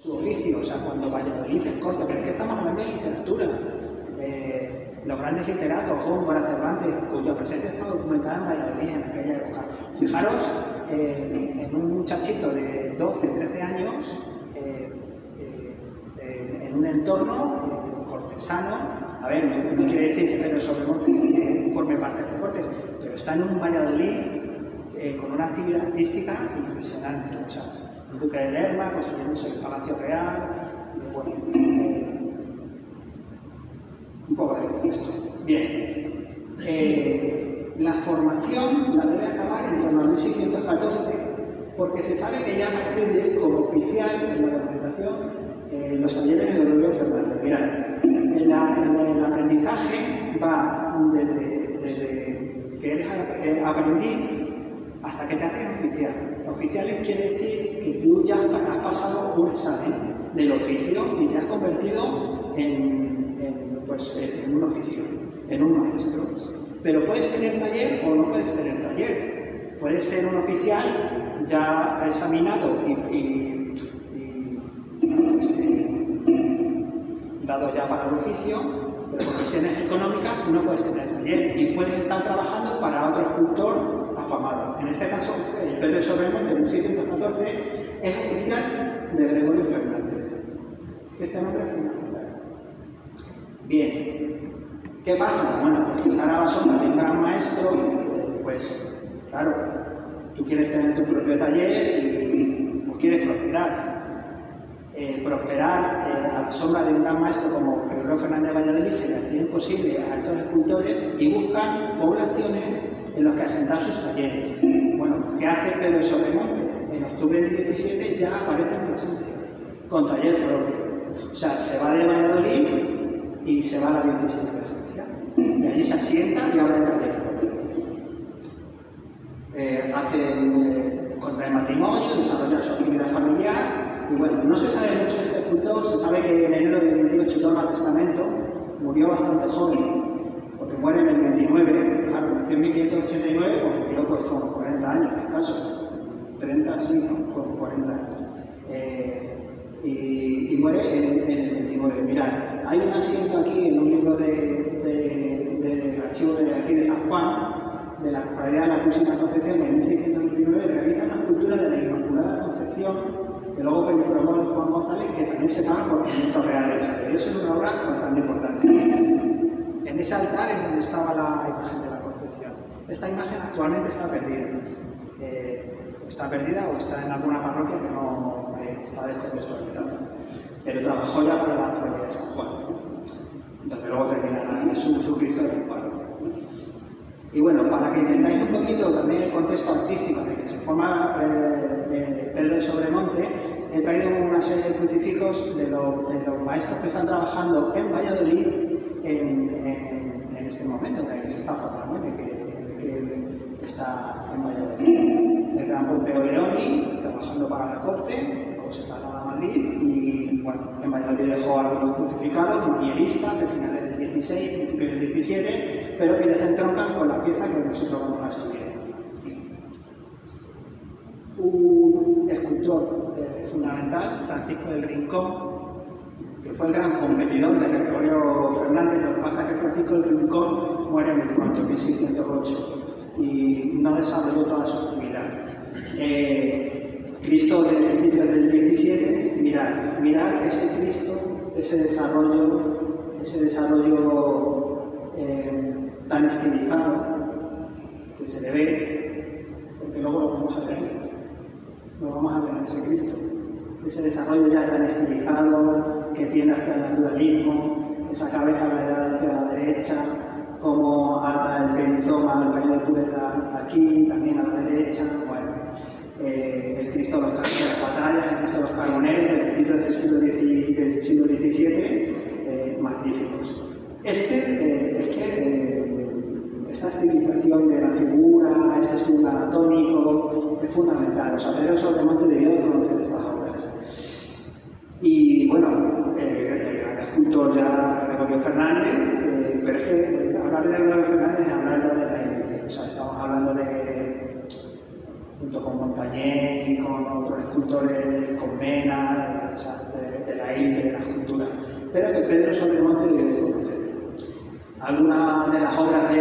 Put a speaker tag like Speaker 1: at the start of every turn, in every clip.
Speaker 1: su oficio, o sea, cuando Valladolid es corta, pero es que estamos hablando de literatura. Los grandes literatos, Góngora, Cervantes, cuya presencia está documentada en Valladolid en aquella época. Fijaros en un muchachito de 12, 13 años, en un entorno cortesano. A ver, no quiere decir que Pedro Sobremonte forme parte del Cortes, pero está en un Valladolid con una actividad artística impresionante. O sea, el duque de Lerma, construyéndose el Palacio Real, bueno, un poco de contexto. Bien, la formación la debe acabar en torno a 1614, porque se sabe que ya accede como oficial en la documentación los talleres de Gregorio Fernández. Mirad, el aprendizaje va desde que eres aprendiz hasta que te haces oficial. Oficiales quiere decir que tú ya has pasado un examen del oficio y te has convertido en un oficio, en un maestro. Pero puedes tener taller o no puedes tener taller. Puedes ser un oficial ya examinado dado ya para el oficio, pero por cuestiones económicas no puedes tener taller y puedes estar trabajando para otro escultor afamado. En este caso, Pedro Sobremonte, en 1614, es oficial de Gregorio Fernández. Este nombre es fundamental. Bien, ¿qué pasa? Bueno, pues que estar a la sombra de un gran maestro, pues claro, tú quieres tener tu propio taller y pues, quieres prosperar. Prosperar a la sombra de un gran maestro como Gregorio Fernández de Valladolid se le hacía imposible a estos escultores y buscan poblaciones en las que asentar sus talleres. Bueno, ¿qué hace Pedro Sobremonte? En octubre del 17 ya aparece en presencia, con taller propio. O sea, se va de Valladolid y se va a la 17 presencia. Y allí se asienta y abre taller propio. Contrae matrimonio, desarrolla su actividad familiar. Y bueno, no se sabe mucho de este escultor, se sabe que en enero del 28 toma testamento, murió bastante joven, porque muere en el 29, claro, nació en 1589, pues murió pues con 40 años, escaso, 30, sí, ¿no? Con 40 años. Y muere en el 29. Mirad, hay un asiento aquí en un libro del archivo de aquí de San Juan, de la Cofradía de la Purísima Concepción, en 1629, realiza una escultura de la Inmaculada Concepción, que luego me promueve Juan González, que también se paga por 500 reales. Eso es una obra bastante importante. En ese altar es donde estaba la imagen de la Concepción. Esta imagen actualmente está perdida. Está perdida o está en alguna parroquia que no está descontextualizada. Pero trabajó ya para la parroquia de San Juan. Entonces luego terminará en su Cristo del Amparo. Y bueno, para que entendáis un poquito también el contexto artístico en el que se forma Pedro de Sobremonte, he traído una serie de crucifijos de los maestros que están trabajando en Valladolid en este momento, en el que se está formando, en el que está en Valladolid. El gran Pompeo Leoni, trabajando para la corte, luego se trasladó a Madrid y bueno, en Valladolid dejó algunos crucificados manieristas de finales del 16, principios del 17, pero que les entroncan con la pieza que nosotros vamos a estudiar. Un escultor fundamental, Francisco del Rincón, que fue el gran competidor de Gregorio Fernández. Lo que pasa es que Francisco del Rincón muere en el 1608 y no desarrolló toda su actividad. Cristo de principios del 17, mirad ese Cristo, ese desarrollo tan estilizado que se le ve, porque luego lo vamos a ver. Lo vamos a ver en ese Cristo. Ese desarrollo ya tan estilizado, que tiende hacia el naturalismo, esa cabeza la hacia la derecha, como ata el perizoma, el paño de pureza aquí, también a la derecha. Bueno, el Cristo de los carros de las batallas, el Cristo de los carboneros de principios del siglo XVII, magníficos. Esta estilización de la figura, este estudio anatómico, es fundamental. O sea, Pedro Sobremonte debió de conocer estas obras. Y bueno, el gran escultor ya Gregorio Fernández, pero es que hablar de Gregorio Fernández es hablar ya de la élite. O sea, estamos hablando junto con Montañés y con otros escultores, con Mena, o sea, la élite de la cultura, pero que Pedro Sobremonte debe de conocer. Algunas de las obras de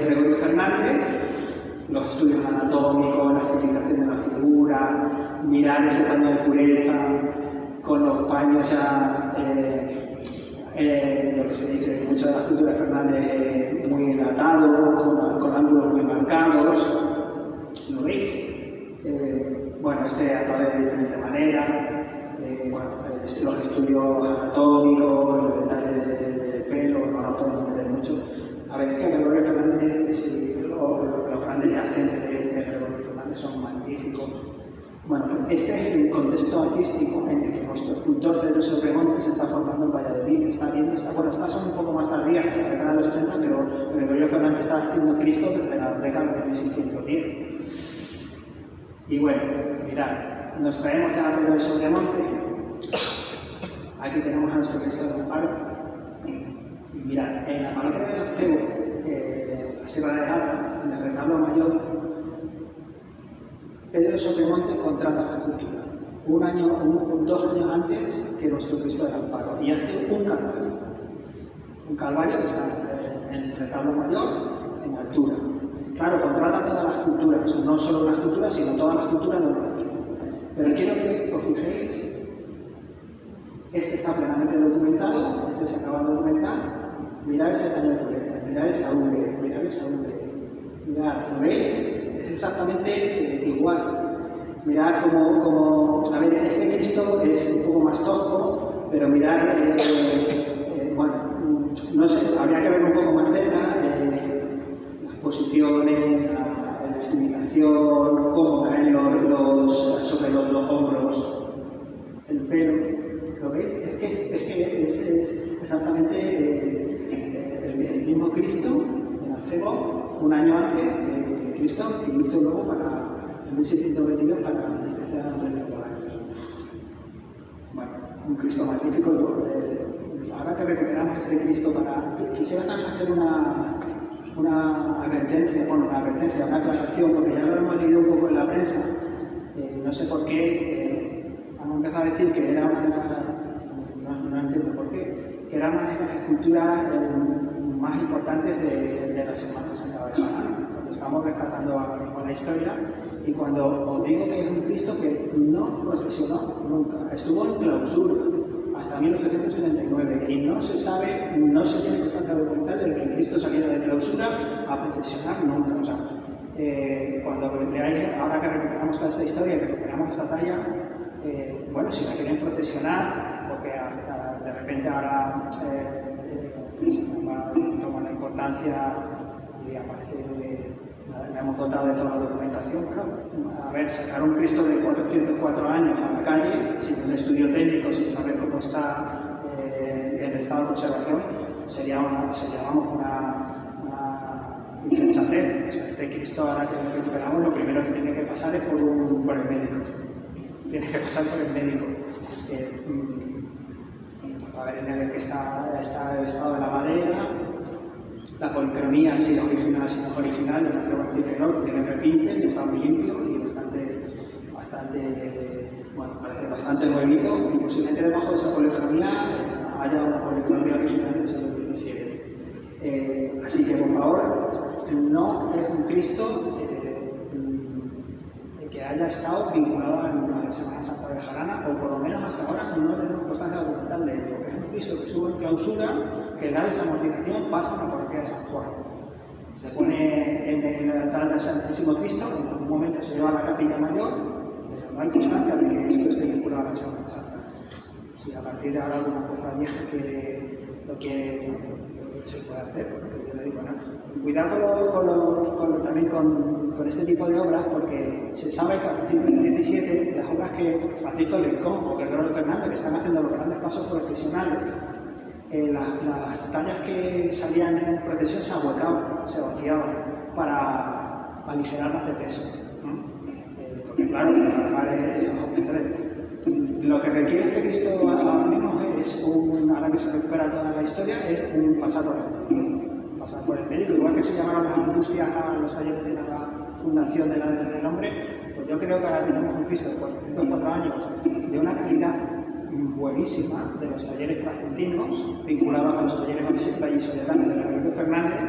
Speaker 1: Gregorio Fernández, los estudios anatómicos, la estilización de la figura, mirar ese paño de pureza, con los paños ya, lo que se dice en muchas de las culturas de Fernández, muy enlatados, con ángulos muy marcados. ¿Lo veis? Bueno, atado de diferentes maneras, bueno, los estudios anatómicos, los detalles del pelo, no podemos meter mucho. A ver, es que Gregorio Fernández, los grandes yacentes de Gregorio Fernández son magníficos. Bueno, pues este es el contexto artístico en el que nuestro escultor Pedro Sobremonte se está formando en Valladolid. Está viendo, estas son un poco más tardías, de la década de los 30, pero Gregorio Fernández está haciendo Cristo desde la década de 1610. Y bueno, mirad, nos traemos ya a Pedro de Sobremonte. Aquí tenemos a nuestro Cristo del Amparo. Y mirad, en la parroquia del Acebo, la Sierra de Gata, en el retablo mayor, Pedro de Sobremonte contrata la escultura 2 años antes que nuestro Cristo del Amparo y hace un calvario. Un calvario que está en el retablo mayor, en altura. Claro, contrata todas las esculturas, no solo una escultura, sino todas las esculturas de una máquina. Pero quiero que os fijéis, este está plenamente documentado, este se acaba de documentar. Mirad ese paño de pureza, mirad esa ubre, mirad esa ubre. Mirad, ¿lo veis? Es exactamente igual. Mirad como, a ver, este Cristo es un poco más tosco, pero mirad, bueno, no sé, habría que ver un poco más cerca las posiciones, la estilización, cómo caen sobre los hombros, el pelo. ¿Lo veis? Es que es exactamente el mismo Cristo en Acebo, un año antes de Cristo, que hizo luego en 1622 para licenciar a Antonio Bolaños. Bueno, un Cristo magnífico. Ahora que recuperamos este Cristo, quisiera también hacer una advertencia, una aclaración, porque ya lo hemos leído un poco en la prensa. No sé por qué han empezado a decir que era una de las, no entiendo por qué, que era una de las esculturas más importantes de la Semana Santa de Jarana, cuando estamos rescatando ahora mismo la historia, y cuando os digo que es un Cristo que no procesionó nunca, estuvo en clausura hasta 1879 y no se sabe, no se tiene constancia documental de que el Cristo saliera de clausura a procesionar nunca. O sea, cuando veáis, ahora que recuperamos toda esta historia, que recuperamos esta talla, bueno, si la quieren procesionar, porque de repente ahora toma la importancia y aparece, la hemos dotado de toda la documentación. Bueno, a ver, sacar un Cristo de 404 años a la calle, sin un estudio técnico, sin saber cómo está el estado de conservación, sería una insensatez. O sea, este Cristo ahora que recuperamos, lo primero que tiene que pasar es por el médico. Tiene que pasar por el médico. A ver en el que está el estado de la madera, la policromía, si es original, si no es original, yo me atrevo a decir que no, que tiene repinte, que está muy limpio y bueno, parece bastante nuevito, y posiblemente debajo de esa policromía haya una policromía original del siglo XVII. Así que, por favor, no es un Cristo que haya estado vinculado a la Semana Santa de Jarana, o por lo menos hasta ahora no tenemos constancia documental de ello. Es un Cristo que estuvo en clausura, que en la desamortización pasa a la parroquia de San Juan. Se pone en el altar del Santísimo Cristo, en algún momento se lleva a la capilla mayor, pero no hay constancia de que esto esté vinculado a la Semana Santa. Si a partir de ahora alguna cofradía lo quiere, se puede hacer, porque yo le digo, no. Cuidado también con este tipo de obras, porque se sabe que a partir del 17 las obras que Francisco Lecón o Gregorio Fernández, que están haciendo los grandes pasos procesionales, las tallas que salían en procesión se ahuecaban, se vaciaban para aligerarlas de peso. Porque claro, cargar esas obras. Lo que requiere este Cristo ahora mismo es ahora que se recupera toda la historia, es un pasar por el médico, igual que se llamaron las angustias a los talleres de la Fundación de la Desde del Hombre. Pues yo creo que ahora tenemos un Cristo de 404 años de una calidad buenísima de los talleres placentinos, vinculados a los talleres vallisoletanos de la Rebeca Fernández,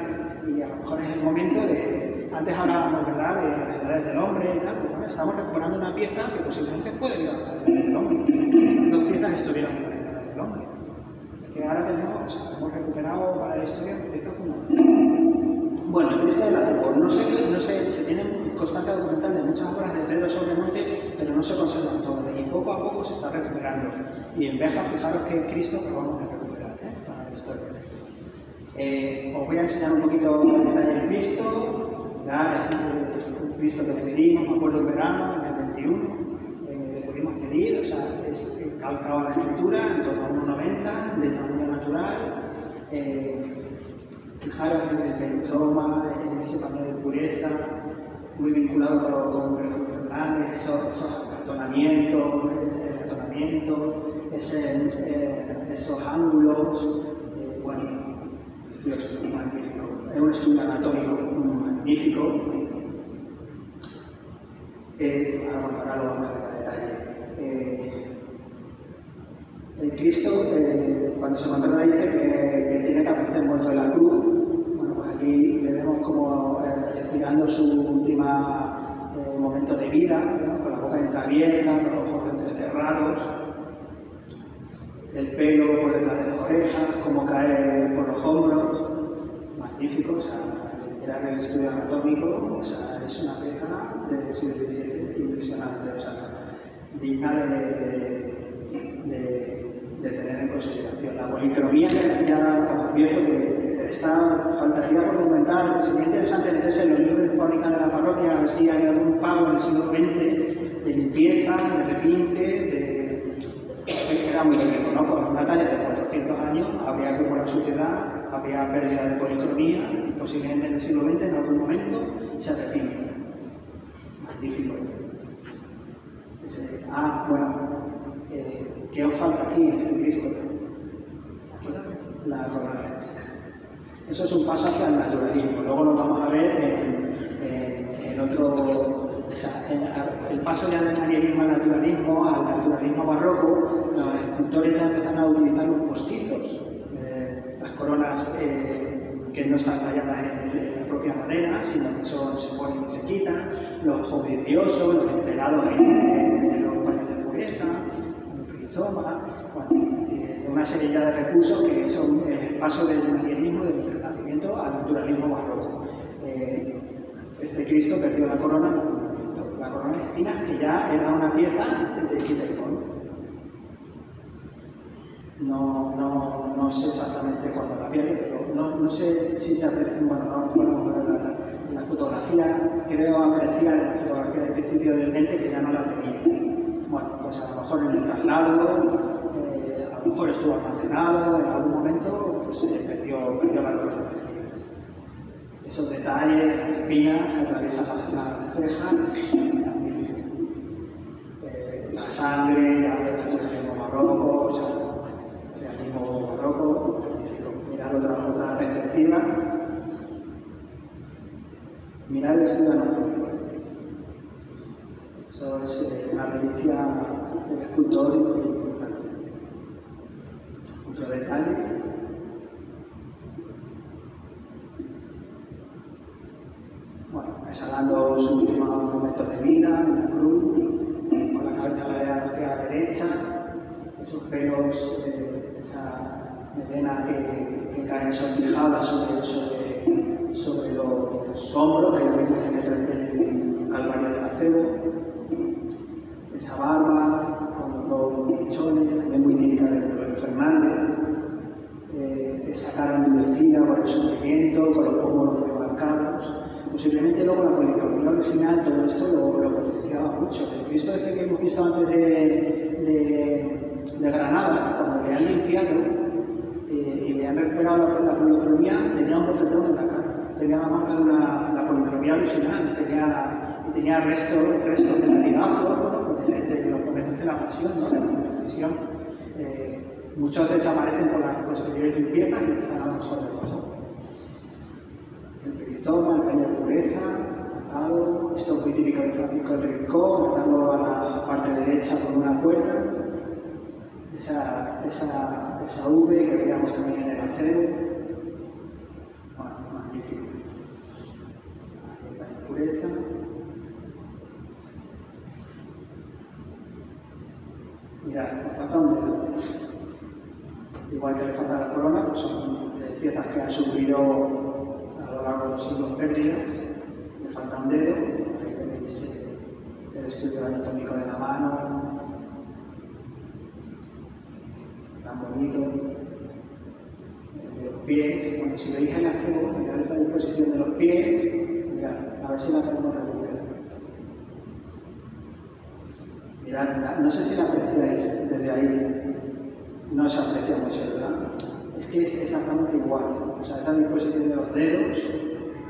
Speaker 1: y a lo mejor es el momento de, antes hablábamos, ¿verdad?, de las edades del hombre y tal, pero bueno, estamos recuperando una pieza que posiblemente puede ir a las edades del hombre. Esas dos piezas estuvieron en las edades del hombre. Que ahora hemos recuperado para la historia una pieza fundamental. Bueno, el Cristo del Acebo, no sé, se tienen constancia documental de muchas obras de Pedro Sobremonte, pero no se conservan todas, y poco a poco se está recuperando. Y en Béjar, fijaros que Cristo acabamos de recuperar para la historia. Os voy a enseñar un poquito el detalle del Cristo. Es un Cristo que le pedimos, me acuerdo, el verano, en el 21. Le pudimos pedir, o sea, es calcado a la escritura, en torno a 1,90, de tamaño natural. Fijaros en el perizoma, en ese paño de pureza, muy vinculado con Gregorio Fernández, esos acartonamientos, esos ángulos, bueno, precioso, magnífico. Es un estudio anatómico magnífico. Ahora lo vamos a ver a detalle. El Cristo, cuando se controla, dice que tiene que aparecer muerto en la cruz. Bueno, pues aquí le vemos como expirando su último momento de vida, ¿no?, con la boca entreabierta, los ojos entrecerrados, el pelo por detrás de las orejas, como cae por los hombros. Magnífico, o sea, era el estudio anatómico, o sea, es una pieza del siglo XVII impresionante, o sea, digna de tener en consideración. La policromía, que ya os advierto que faltaría por documentar, sería interesante meterse en los libros de fábrica de la parroquia, a ver si hay algún pago en el siglo XX de limpieza, de repinte, era muy rico, ¿no? Por una talla de 400 años habría acumulado suciedad, había pérdida de policromía, y posiblemente en el siglo XX en algún momento se arrepiente. Magnífico. ¿Qué os falta aquí en este Cristo? La corona de espinas. Eso es un paso hacia el naturalismo. Luego lo vamos a ver en otro. O sea, el paso ya del manierismo al naturalismo barroco, los escultores ya empiezan a utilizar los postizos, las coronas que no están talladas en la propia madera, sino que se ponen y se quitan, los ojos vidriosos, los enterados en los paños de pureza, el perizoma, una serie ya de recursos que son el paso del manierismo, del Renacimiento al naturalismo barroco. Este Cristo perdió la corona de espinas, que ya era una pieza de Quitelcón. No sé exactamente cuándo la pierde, pero no sé si se aprecia, bueno, no podemos ver en la fotografía, creo apreciar en la fotografía del principio del 20 que ya no la tenía. Bueno, pues a lo mejor en el traslado, a lo mejor estuvo almacenado, en algún momento pues perdió la corona de espinas. Esos detalles, las espinas que atraviesan las cejas, la sangre, ya del realismo barroco, o sea, realismo barroco, mirad otra perspectiva, mirad el estudio anatómico. Eso es una pericia del escultor importante. Otro detalle. Bueno, exhalando sus últimos momentos de vida en la cruz, con la cabeza hacia la derecha, esos pelos, esa melena que caen sortijada sobre los hombros que vemos en el Calvario del Acebo, esa barba con los dos mechones, también muy típica de Gregorio Fernández, esa cara endurecida por el sufrimiento, con los pómulos remarcados. Posiblemente luego la policromía original, todo esto lo potenciaba mucho. El Cristo este que hemos visto antes de Granada, cuando le han limpiado y le han recuperado la policromía, tenía un bofetón en la cara, tenía la marca de la policromía original, tenía restos de latigazos, bueno, de los momentos de la pasión, ¿no?, de la crucifixión. Muchos desaparecen con las posteriores limpiezas y están a lo mejor debajo. El perizoma, el paño de pureza, atado, esto es muy típico de Francisco de Rincón, atando a la parte derecha con una cuerda, esa V que veíamos también en el acero. Bueno, magnífico. Ahí la impureza. Mirad, nos falta un dedo. Igual que le falta la corona, pues son piezas que han sufrido a lo largo de los siglos pérdidas. Le falta un dedo. Ahí tenéis el estudio anatómico de la mano. Tan bonito. De los pies. Bueno, si veis el acero, mirad esta disposición de los pies. Mirad, a ver si la podemos recuperar. Mirad, no sé si la apreciáis desde ahí. No se aprecia mucho, ¿verdad? Es que es exactamente igual. O sea, esa disposición de los dedos,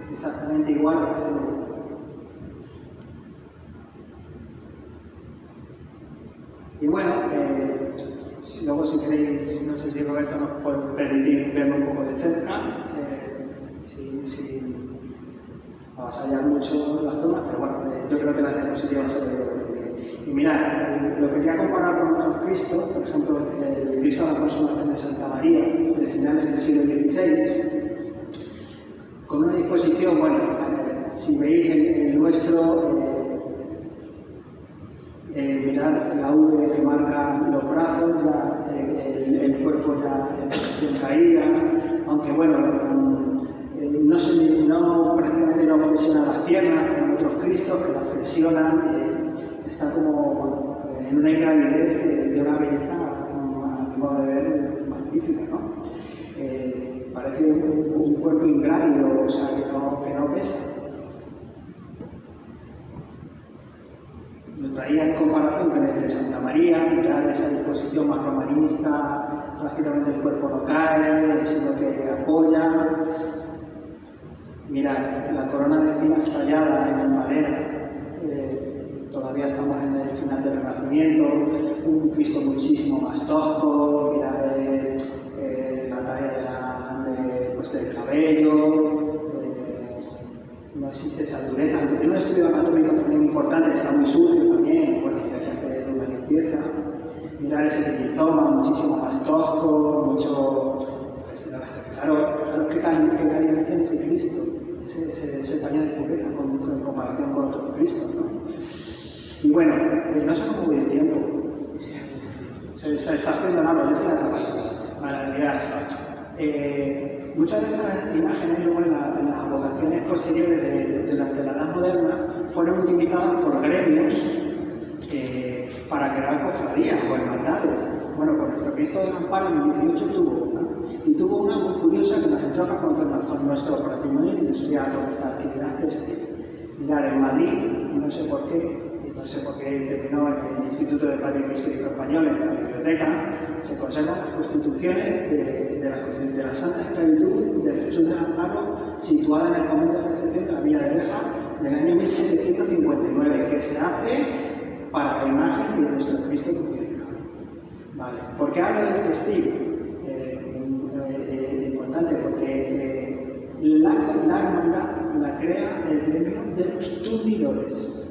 Speaker 1: exactamente igual a la acero. Y bueno, luego si queréis, no sé si Roberto nos puede permitir verlo un poco de cerca, sin avasallar mucho la zona, pero bueno, yo creo que la diapositiva se puede ver bien. Y mirad, lo quería comparar con otros Cristos, por ejemplo, el Cristo de la Consumación de Santa María, de finales del siglo XVI, con una disposición, bueno, si veis el nuestro, mirad la V que marca los brazos, el cuerpo ya en posición caída, aunque bueno, prácticamente no flexiona las piernas como en otros Cristos que las flexionan, está como bueno, en una ingravidez de una belleza, a mi modo de ver, magnífica, ¿no? Parece un cuerpo ingrávido, o sea, que no pesa. Lo traía en comparación con el de Santa María, mirar esa disposición más romanista, prácticamente el cuerpo no cae, es lo que apoya. Mirad, la corona de espinas tallada en madera, todavía estamos en el final del Renacimiento, un Cristo muchísimo más tosco, mirad la talla del cabello. No existe esa dureza, aunque tiene un estudio anatómico también importante, está muy sucio también, bueno, hay que hacer una limpieza. Mirar ese rizoma muchísimo más tosco, mucho... Pues, claro, ¿qué calidad tiene ese Cristo? Ese paño de pureza en comparación con otros Cristos, ¿no? Y bueno, no se nos mueve el tiempo. Se está haciendo nada, es la mirad. Muchas de estas imágenes, luego en las advocaciones posteriores durante la Edad Moderna, fueron utilizadas por gremios para crear cofradías o hermandades. Bueno, pues nuestro Cristo del Amparo en el 18 tuvo una, y tuvo una muy curiosa que nos entronca con nuestro patrimonio industrial, con nuestra actividad textil. Mirad, en Madrid, y no sé por qué terminó en el Instituto de Patrimonio Histórico Español, en la biblioteca, se conservan las constituciones de la Santa Esclavitud de Jesús del Amparo, situada en el convento de la Recepción de la Villa de Béjar, del año 1759, que se hace para la imagen de nuestro Cristo crucificado. Vale. ¿Por qué hablo del textil? Importante, porque la hermandad la crea el gremio de los tundidores.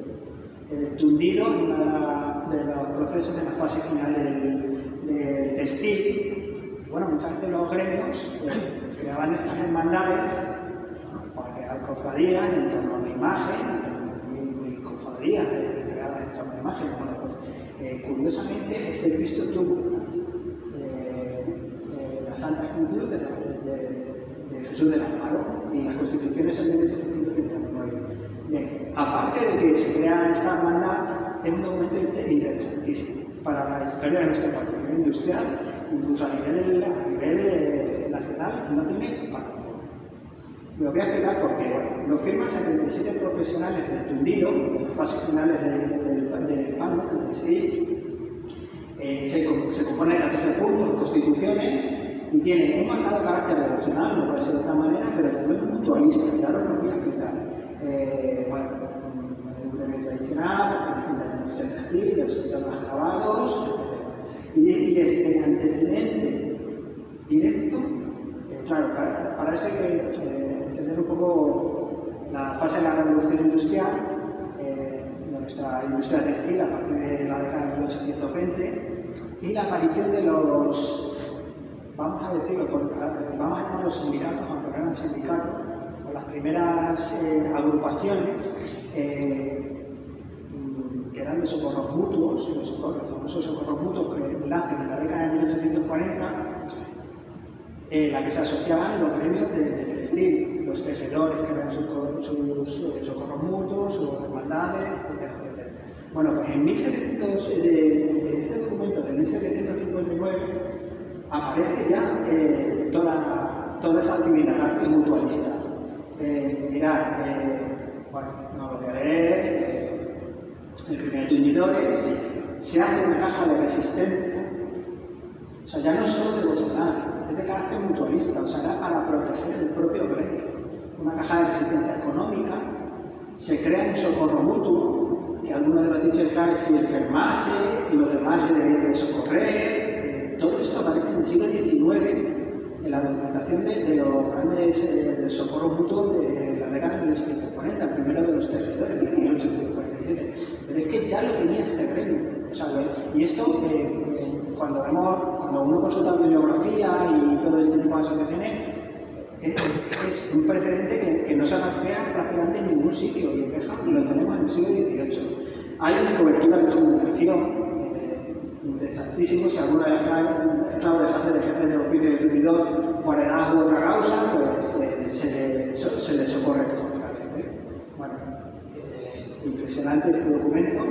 Speaker 1: El tundido es uno de los procesos de la fase final del textil. Bueno, muchas veces los gremios creaban estas hermandades para crear cofradías en torno a una imagen, y cofradías creadas en torno a una imagen. Bueno, pues, curiosamente, este Cristo tuvo la Santa Escritura de Jesús del Amparo y las constituciones son de 1759. Bien, aparte de que se crea esta hermandad, es un documento interesantísimo para la historia de nuestro patrimonio industrial, incluso a nivel nacional, no tiene partido. Lo voy a explicar porque, bueno, lo firman 77 profesionales del tundido, de las fases finales del pan, del textil. Se compone de 14 puntos, constituciones, y tiene un marcado carácter relacional, no puede ser de otra manera, pero también mutualista, y ahora os lo voy a explicar. Bueno, un gremio tradicional, organización de la industria textil, los sectores grabados, etc. Y es el antecedente directo, claro, para eso hay que entender un poco la fase de la revolución industrial, de nuestra industria textil a partir de la década de 1820, y la aparición de los, vamos a decirlo, vamos a llamarlos sindicatos, aunque no eran sindicatos, o las primeras agrupaciones que eran de socorros mutuos, los famosos socorros mutuos que nacen en la década de 1840, la que se asociaban en los gremios de textil, los tejedores que eran sus socorros mutuos, sus hermandades, etcétera, etcétera. Bueno, pues en este documento de 1759 aparece ya toda esa actividad mutualista. Mirad, bueno, no lo voy a leer, el primer de unidores, se hace una caja de resistencia, o sea, ya no es solo devocional, es de carácter mutualista, o sea, era para proteger el propio gremio. Una caja de resistencia económica, se crea un socorro mutuo, que algunos de los dichos clave si enfermase y los demás le debían de socorrer. Todo esto aparece en el siglo XIX, en la documentación de los grandes socorros mutuos de la década de 1940, el primero de los tejedores de 1847. Pero es que ya lo tenía este gremio. O sea, y esto, cuando uno consulta bibliografía y todo este tipo de asociaciones, es un precedente que no se rastrea prácticamente en ningún sitio, y en Béjar lo tenemos en el siglo XVIII. Hay una cobertura de comunicación interesantísimo. Si alguna vez ha estado dejase de ejercer el oficio de tutor por edad u otra causa, pues se le socorre económicamente. Bueno, impresionante este documento.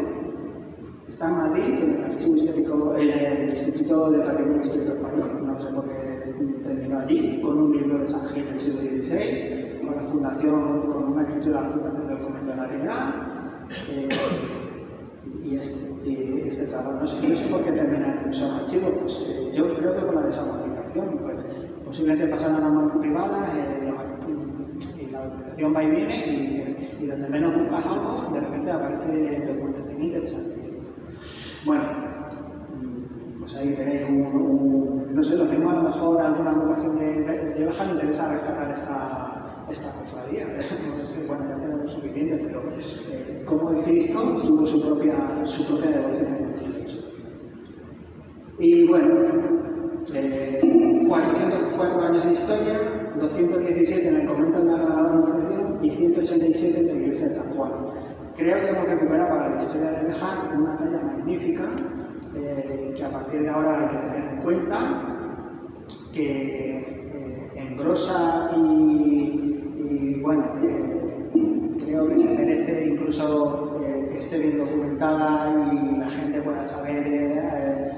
Speaker 1: Está en Madrid, en el Archivo Histórico, en el Instituto de Patrimonio Histórico Español, no sé por qué terminó allí, con un libro de San Gil del siglo XVI, con la fundación, con una escritura de la Fundación del Convento de la Piedad, y este trabajo. No sé por qué terminan en esos archivos, pues yo creo que por la desamortización, pues posiblemente pasaron a manos privadas, y la documentación va y viene, y donde menos buscas algo, de repente aparece documentación interesante. Bueno, pues ahí tenéis no sé, lo mismo a lo mejor a alguna agrupación de Béjar le interesa rescatar esta cofradía. Bueno, ya tenemos suficiente, pero como el Cristo tuvo su propia devoción en el 18. Y bueno, 404 años de historia, 217 en el convento de la Anunciación y 187 en la iglesia de San Juan. Creo que hemos recuperado para la historia de Béjar una talla magnífica, que a partir de ahora hay que tener en cuenta, que engrosa y bueno, creo que se merece incluso que esté bien documentada y la gente pueda saber,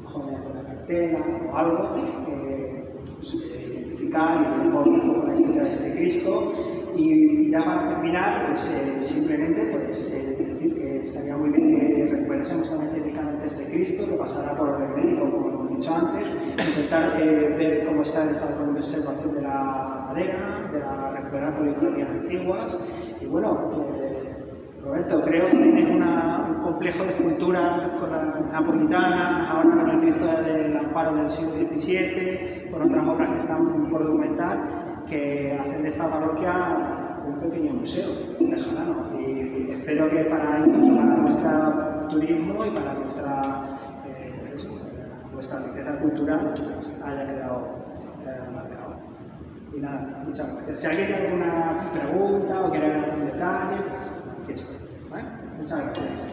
Speaker 1: con la cartela o algo, pues, identificar y ver un poco la historia de este Cristo. Y ya para terminar, pues simplemente decir que estaría muy bien que recuperásemos también técnicamente este Cristo, que pasará por orden médico, como hemos dicho antes, intentar ver cómo está el estado de conservación de la madera, recuperar policromías antiguas. Y bueno, Roberto, creo que tienes un complejo de esculturas con las napolitanas, ahora con el Cristo del Amparo del siglo XVII, con otras obras que están por documentar, que hacen de esta parroquia un pequeño museo bejarano, y espero que incluso para nuestro turismo y para nuestra riqueza cultural pues, haya quedado marcado. Y nada, muchas gracias. Si alguien tiene alguna pregunta o quiere ver algún detalle, pues aquí estoy. ¿Vale? Muchas gracias.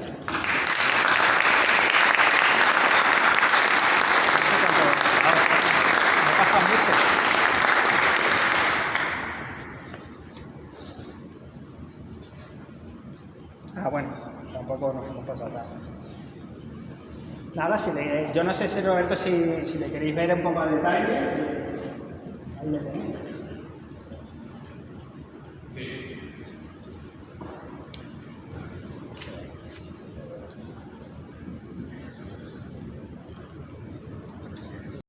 Speaker 1: Me pasa mucho. Bueno, tampoco nos hemos pasado tanto. Nada, yo no sé si Roberto, si le queréis ver un poco a detalle, ahí le tenéis.